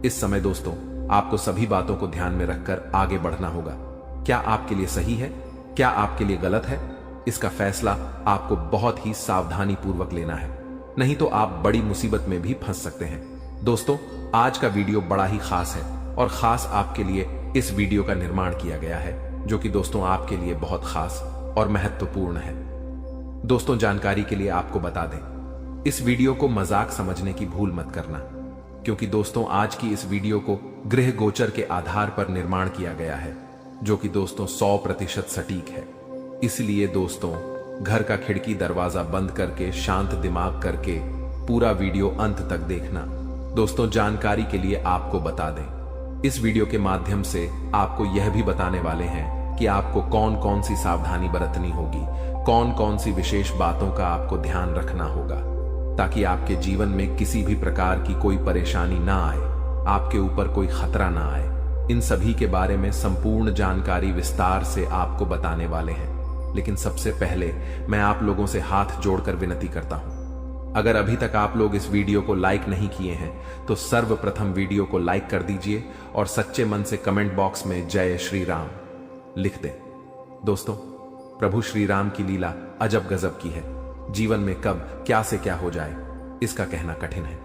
इस समय दोस्तों, आपको सभी बातों को ध्यान में रखकर आगे बढ़ना होगा। क्या आपके लिए सही है, क्या आपके लिए गलत है, इसका फैसला आपको बहुत ही सावधानी पूर्वक लेना है, नहीं तो आप बड़ी मुसीबत में भी फंस सकते हैं। दोस्तों, आज का वीडियो बड़ा ही खास है और खास आपके लिए इस वीडियो का निर्माण किया गया है, जो कि दोस्तों आपके लिए बहुत खास और महत्वपूर्ण है। दोस्तों, जानकारी के लिए आपको बता दें, इस वीडियो को मजाक समझने की भूल मत करना, क्योंकि दोस्तों आज की इस वीडियो को गृह गोचर के आधार पर निर्माण किया गया है, जो कि दोस्तों 100% सटीक है। इसलिए दोस्तों, घर का खिड़की दरवाजा बंद करके शांत दिमाग करके पूरा वीडियो अंत तक देखना। दोस्तों, जानकारी के लिए आपको बता दें, इस वीडियो के माध्यम से आपको यह भी बताने वाले हैं कि आपको कौन कौन सी सावधानी बरतनी होगी, कौन कौन सी विशेष बातों का आपको ध्यान रखना होगा, ताकि आपके जीवन में किसी भी प्रकार की कोई परेशानी ना आए, आपके ऊपर कोई खतरा ना आए। इन सभी के बारे में संपूर्ण जानकारी विस्तार से आपको बताने वाले हैं। लेकिन सबसे पहले मैं आप लोगों से हाथ जोड़कर विनती करता हूं, अगर अभी तक आप लोग इस वीडियो को लाइक नहीं किए हैं तो सर्वप्रथम वीडियो को लाइक कर दीजिए और सच्चे मन से कमेंट बॉक्स में जय श्री राम लिख दें। दोस्तों, प्रभु श्री राम की लीला अजब गजब की है। जीवन में कब क्या से क्या हो जाए इसका कहना कठिन है।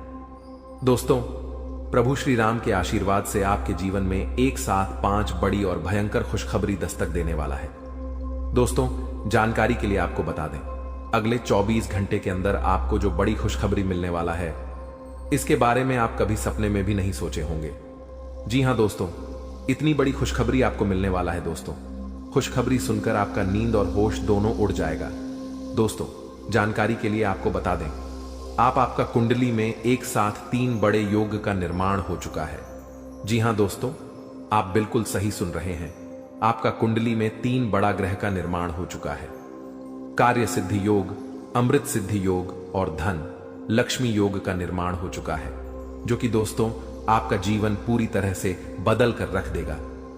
दोस्तों, प्रभु श्री राम के आशीर्वाद से आपके जीवन में एक साथ 5 बड़ी और भयंकर खुशखबरी दस्तक देने वाला है। दोस्तों, जानकारी के लिए आपको बता दें, अगले 24 घंटे के अंदर आपको जो बड़ी खुशखबरी मिलने वाला है, इसके बारे में आप कभी सपने में भी नहीं सोचे होंगे। जी हां दोस्तों, इतनी बड़ी खुशखबरी आपको मिलने वाला है। दोस्तों, खुशखबरी सुनकर आपका नींद और होश दोनों उड़ जाएगा। दोस्तों, जानकारी के लिए आपको बता दें, आपका कुंडली में एक साथ 3 बड़े योग का निर्माण हो चुका है। जी हां दोस्तों, आप बिल्कुल सही सुन रहे हैं, आपका कुंडली में 3 बड़ा ग्रह का निर्माण हो चुका है। कार्य सिद्धि योग, अमृत सिद्धि योग और धन लक्ष्मी योग का निर्माण हो चुका है, जो कि दोस्तों आपका जीवन पूरी तरह से बदल कर रख देगा।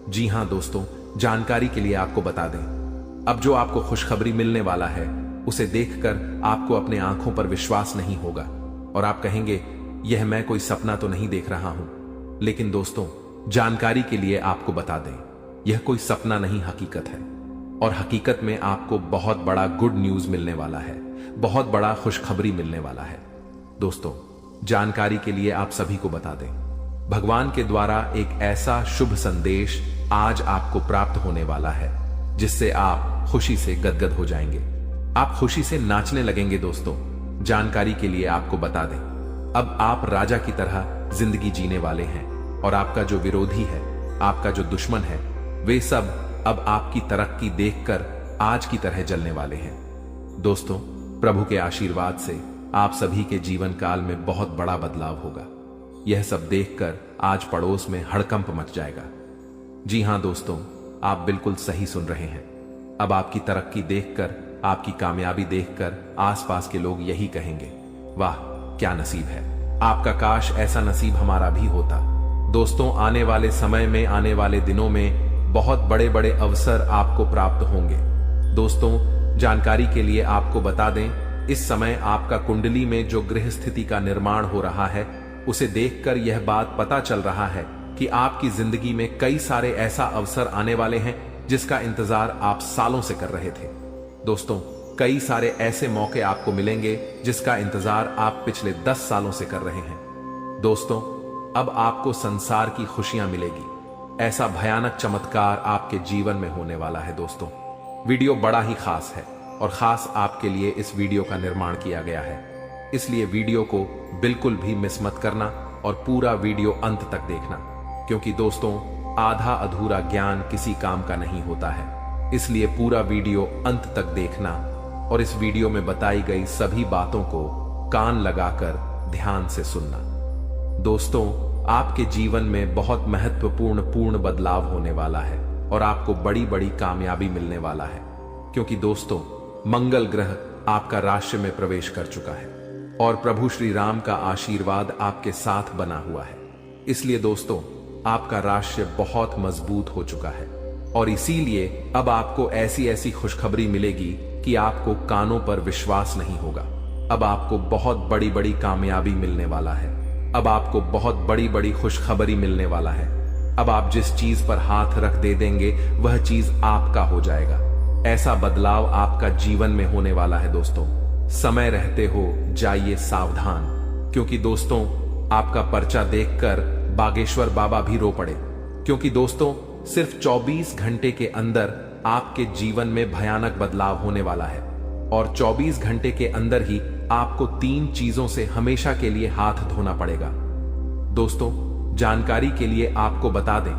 जी हां दोस्तों, जानकारी के लिए आपको बता दें, अब जो आपको खुशखबरी मिलने वाला है उसे देखकर आपको अपने आंखों पर विश्वास नहीं होगा और आप कहेंगे, यह मैं कोई सपना तो नहीं देख रहा हूं। लेकिन दोस्तों, जानकारी के लिए आपको बता दें, यह कोई सपना नहीं, हकीकत है। और हकीकत में आपको बहुत बड़ा गुड न्यूज मिलने वाला है, बहुत बड़ा खुशखबरी मिलने वाला है। दोस्तों, जानकारी के लिए आप सभी को बता दें, भगवान के द्वारा एक ऐसा शुभ संदेश आज आपको प्राप्त होने वाला है, जिससे आप खुशी से गदगद हो जाएंगे, आप खुशी से नाचने लगेंगे। दोस्तों, जानकारी के लिए आपको बता दें, अब आप राजा की तरह जिंदगी जीने वाले हैं और आपका जो विरोधी है, आपका जो दुश्मन है, वे सब अब आपकी तरक्की देखकर आज की तरह जलने वाले हैं। दोस्तों, प्रभु के आशीर्वाद से आप सभी के जीवन काल में बहुत बड़ा बदलाव होगा। यह सब देखकर आज पड़ोस में हड़कंप मच जाएगा। जी हां दोस्तों, आप बिल्कुल सही सुन रहे हैं। अब आपकी तरक्की देखकर, आपकी कामयाबी देखकर आसपास के लोग यही कहेंगे, वाह क्या नसीब है, आपका काश ऐसा नसीब हमारा भी होता। दोस्तों, आने वाले समय में, आने वाले दिनों में बहुत बड़े बड़े अवसर आपको प्राप्त होंगे। दोस्तों, जानकारी के लिए आपको बता दें, इस समय आपका कुंडली में जो गृह स्थिति का निर्माण हो रहा है, उसे देखकर यह बात पता चल रहा है कि आपकी जिंदगी में कई सारे ऐसा अवसर आने वाले हैं जिसका इंतजार आप सालों से कर रहे थे। दोस्तों, कई सारे ऐसे मौके आपको मिलेंगे जिसका इंतजार आप पिछले 10 सालों से कर रहे हैं। दोस्तों, अब आपको संसार की खुशियां मिलेगी। ऐसा भयानक चमत्कार आपके जीवन में होने वाला है। दोस्तों, वीडियो बड़ा ही खास है और खास आपके लिए इस वीडियो का निर्माण किया गया है, इसलिए वीडियो को बिल्कुल भी मिस मत करना और पूरा वीडियो अंत तक देखना, क्योंकि दोस्तों आधा अधूरा ज्ञान किसी काम का नहीं होता है। इसलिए पूरा वीडियो अंत तक देखना और इस वीडियो में बताई गई सभी बातों को कान लगाकर ध्यान से सुनना। दोस्तों, आपके जीवन में बहुत महत्वपूर्ण बदलाव होने वाला है और आपको बड़ी बड़ी कामयाबी मिलने वाला है, क्योंकि दोस्तों मंगल ग्रह आपका राशि में प्रवेश कर चुका है और प्रभु श्री राम का आशीर्वाद आपके साथ बना हुआ है। इसलिए दोस्तों आपका राशि बहुत मजबूत हो चुका है और इसीलिए अब आपको ऐसी ऐसी खुशखबरी मिलेगी कि आपको कानों पर विश्वास नहीं होगा। अब आपको बहुत बड़ी बड़ी कामयाबी मिलने वाला है। अब आपको बहुत बड़ी बड़ी खुशखबरी मिलने वाला है। अब आप जिस चीज पर हाथ रख दे देंगे वह चीज आपका हो जाएगा। ऐसा बदलाव आपका जीवन में होने वाला है। दोस्तों, समय रहते हो जाइए सावधान, क्योंकि दोस्तों आपका पर्चा देखकर बागेश्वर बाबा भी रो पड़े, क्योंकि दोस्तों सिर्फ 24 घंटे के अंदर आपके जीवन में भयानक बदलाव होने वाला है और 24 घंटे के अंदर ही आपको 3 चीजों से हमेशा के लिए हाथ धोना पड़ेगा। दोस्तों, जानकारी के लिए आपको बता दें,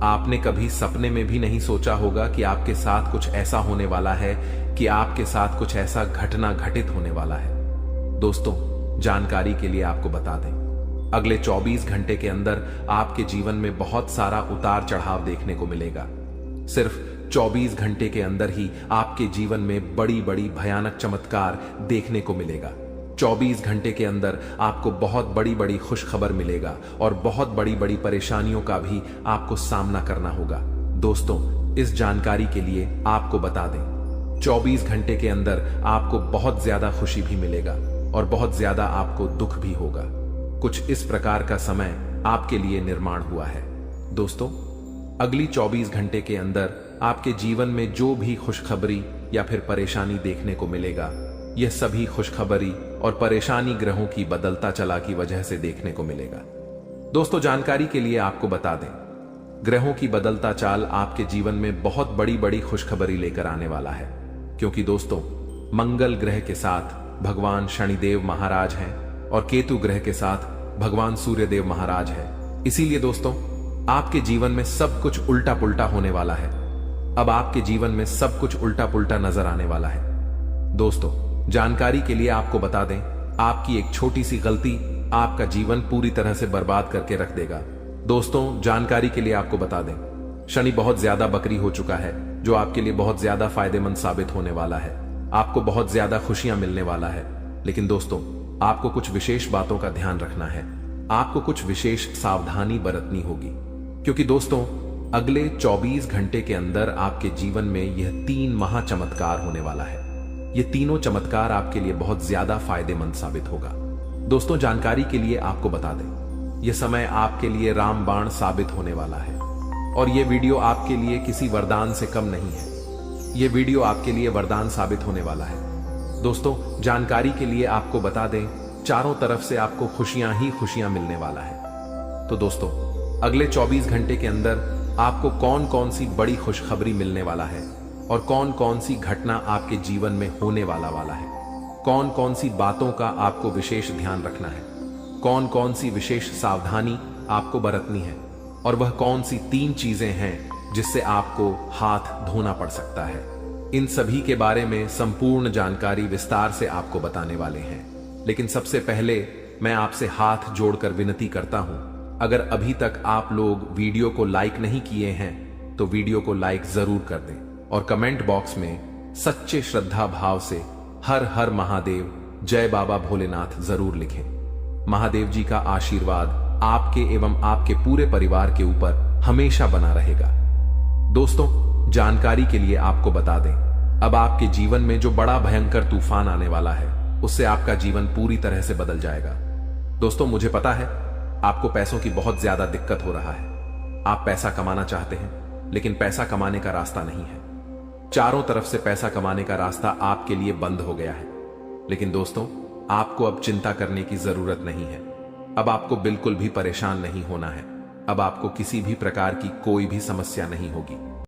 आपने कभी सपने में भी नहीं सोचा होगा कि आपके साथ कुछ ऐसा होने वाला है, कि आपके साथ कुछ ऐसा घटना घटित होने वाला है। दोस्तों, जानकारी के लिए आपको बता दें, अगले 24 घंटे के अंदर आपके जीवन में बहुत सारा उतार चढ़ाव देखने को मिलेगा। सिर्फ 24 घंटे के अंदर ही आपके जीवन में बड़ी बड़ी भयानक चमत्कार देखने को मिलेगा। 24 घंटे के अंदर आपको बहुत बड़ी बड़ी खुशखबर मिलेगा और बहुत बड़ी बड़ी परेशानियों का भी आपको सामना करना होगा। दोस्तों, इस जानकारी के लिए आपको बता दें, 24 घंटे के अंदर आपको बहुत ज्यादा खुशी भी मिलेगा और बहुत ज्यादा आपको दुख भी होगा। कुछ इस प्रकार का समय आपके लिए निर्माण हुआ है। दोस्तों, अगली 24 घंटे के अंदर आपके जीवन में जो भी खुशखबरी या फिर परेशानी देखने को मिलेगा, यह सभी खुशखबरी और परेशानी ग्रहों की बदलता चला की वजह से देखने को मिलेगा। दोस्तों, जानकारी के लिए आपको बता दें, ग्रहों की बदलता चाल आपके जीवन में बहुत बड़ी बड़ी खुशखबरी लेकर आने वाला है, क्योंकि दोस्तों मंगल ग्रह के साथ भगवान शनिदेव महाराज हैं और केतु ग्रह के साथ भगवान सूर्यदेव महाराज हैं। इसीलिए दोस्तों आपके जीवन में सब कुछ उल्टा पुल्टा होने वाला है। अब आपके जीवन में सब कुछ उल्टा पुल्टा नजर आने वाला है। दोस्तों, जानकारी के लिए आपको बता दें, आपकी एक छोटी सी गलती आपका जीवन पूरी तरह से बर्बाद करके रख देगा। दोस्तों, जानकारी के लिए आपको बता दें, शनि बहुत ज्यादा बकरी हो चुका है, जो आपके लिए बहुत ज्यादा फायदेमंद साबित होने वाला है। आपको बहुत ज्यादा खुशियां मिलने वाला है, लेकिन दोस्तों आपको कुछ विशेष बातों का ध्यान रखना है। आपको कुछ विशेष सावधानी बरतनी होगी, क्योंकि दोस्तों अगले 24 घंटे के अंदर आपके जीवन में यह 3 महाचमत्कार होने वाला है। ये तीनों चमत्कार आपके लिए बहुत ज्यादा फायदेमंद साबित होगा। दोस्तों, जानकारी के लिए आपको बता दें, यह समय आपके लिए रामबाण साबित होने वाला है और यह वीडियो आपके लिए किसी वरदान से कम नहीं है। यह वीडियो आपके लिए वरदान साबित होने वाला है। दोस्तों, जानकारी के लिए आपको बता दें, चारों तरफ से आपको खुशियां ही खुशियां मिलने वाला है। तो दोस्तों, अगले 24 घंटे के अंदर आपको कौन कौन सी बड़ी खुशखबरी मिलने वाला है और कौन कौन सी घटना आपके जीवन में होने वाला है, कौन कौन सी बातों का आपको विशेष ध्यान रखना है, कौन कौन सी विशेष सावधानी आपको बरतनी है और वह कौन सी 3 चीजें हैं जिससे आपको हाथ धोना पड़ सकता है, इन सभी के बारे में संपूर्ण जानकारी विस्तार से आपको बताने वाले हैं। लेकिन सबसे पहले मैं आपसे हाथ जोड़कर विनती करता हूं, अगर अभी तक आप लोग वीडियो को लाइक नहीं किए हैं तो वीडियो को लाइक जरूर कर दें और कमेंट बॉक्स में सच्चे श्रद्धा भाव से हर हर महादेव, जय बाबा भोलेनाथ जरूर लिखें। महादेव जी का आशीर्वाद आपके एवं आपके पूरे परिवार के ऊपर हमेशा बना रहेगा। दोस्तों, जानकारी के लिए आपको बता दें, अब आपके जीवन में जो बड़ा भयंकर तूफान आने वाला है उससे आपका जीवन पूरी तरह से बदल जाएगा। दोस्तों, मुझे पता है आपको पैसों की बहुत ज्यादा दिक्कत हो रहा है। आप पैसा कमाना चाहते हैं, लेकिन पैसा कमाने का रास्ता नहीं है। चारों तरफ से पैसा कमाने का रास्ता आपके लिए बंद हो गया है। लेकिन दोस्तों, आपको अब चिंता करने की जरूरत नहीं है। अब आपको बिल्कुल भी परेशान नहीं होना है। अब आपको किसी भी प्रकार की कोई भी समस्या नहीं होगी।